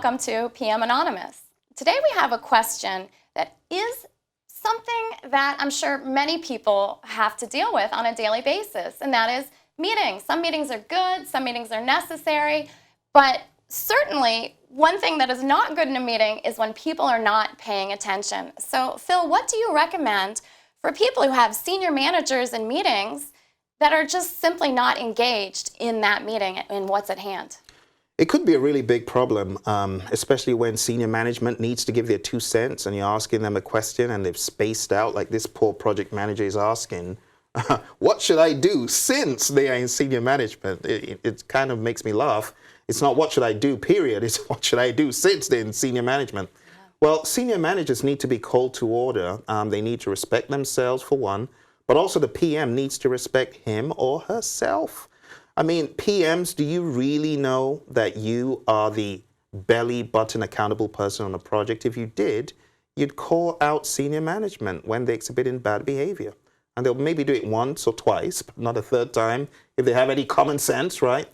welcome to PM Anonymous. Today we have a question that is something that I'm sure many people have to deal with on a daily basis, and that is meetings. Some meetings are good, some meetings are necessary, but certainly one thing that is not good in a meeting is when people are not paying attention. So Phil, what do you recommend for people who have senior managers in meetings that are just simply not engaged in that meeting and what's at hand? It could be a really big problem, especially when senior management needs to give their 2 cents and you're asking them a question and they've spaced out like this poor project manager is asking, what should I do since they are in senior management? It kind of makes me laugh. It's not what should I do, period. It's what should I do since they're in senior management. Yeah. Well, senior managers need to be called to order. They need to respect themselves for one, but also the PM needs to respect him or herself. I mean, PMs, do you really know that you are the belly button accountable person on a project? If you did, you'd call out senior management when they exhibit in bad behavior. And they'll maybe do it once or twice, but not a third time if they have any common sense, right?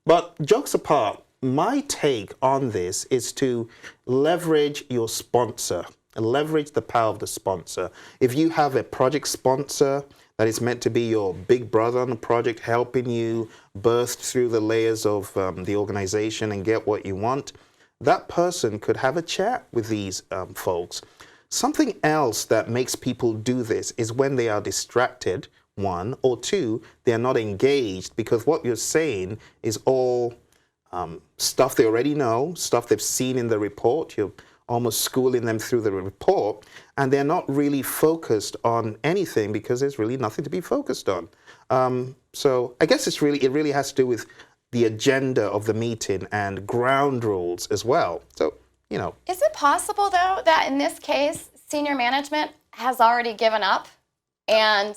But jokes apart, my take on this is to leverage your sponsor, leverage the power of the sponsor. If you have a project sponsor that is meant to be your big brother on the project, helping you burst through the layers of the organization and get what you want, that person could have a chat with these folks. Something else that makes people do this is when they are distracted, one, or two, they are not engaged, because what you're saying is all stuff they already know, stuff they've seen in the report. You're almost schooling them through the report, and they're not really focused on anything because there's really nothing to be focused on. So I guess it really has to do with the agenda of the meeting and ground rules as well. So, you know. Is it possible, though, that in this case, senior management has already given up? And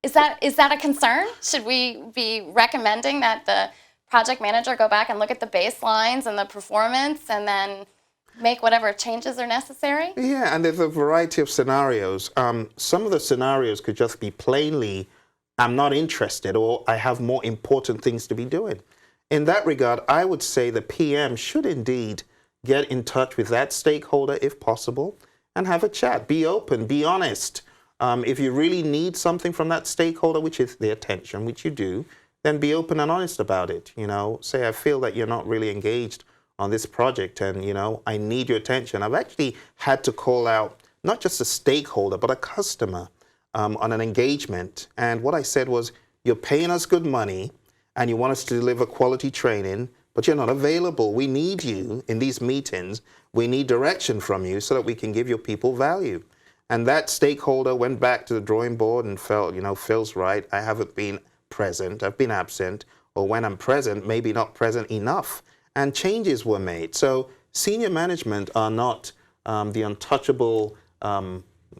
is that a concern? Should we be recommending that the project manager go back and look at the baselines and the performance and then make whatever changes are necessary? Yeah, and there's a variety of scenarios. Some of the scenarios could just be plainly, I'm not interested, or I have more important things to be doing. In that regard, I would say the PM should indeed get in touch with that stakeholder if possible and have a chat. Be open, be honest. If you really need something from that stakeholder, which is the attention, which you do, then be open and honest about it. You know, say, I feel that you're not really engaged on this project and, you know, I need your attention. I've actually had to call out not just a stakeholder, but a customer on an engagement. And what I said was, you're paying us good money and you want us to deliver quality training, but you're not available. We need you in these meetings. We need direction from you so that we can give your people value. And that stakeholder went back to the drawing board and felt, you know, Phil's right. I haven't been present. I've been absent. Or when I'm present, maybe not present enough. And changes were made. So senior management are not the untouchable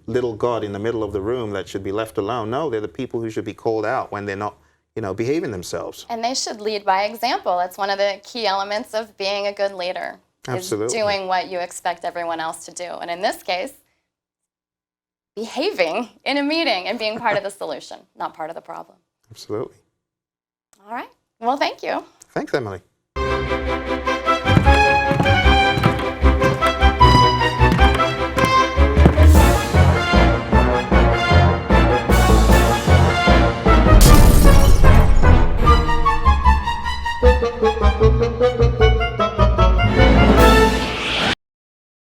little god in the middle of the room that should be left alone. No, they're the people who should be called out when they're not, you know, behaving themselves. And they should lead by example. That's one of the key elements of being a good leader. Absolutely. Is doing what you expect everyone else to do. And in this case, behaving in a meeting and being part of the solution, not part of the problem. Absolutely. All right. Well, thank you. Thanks, Emily.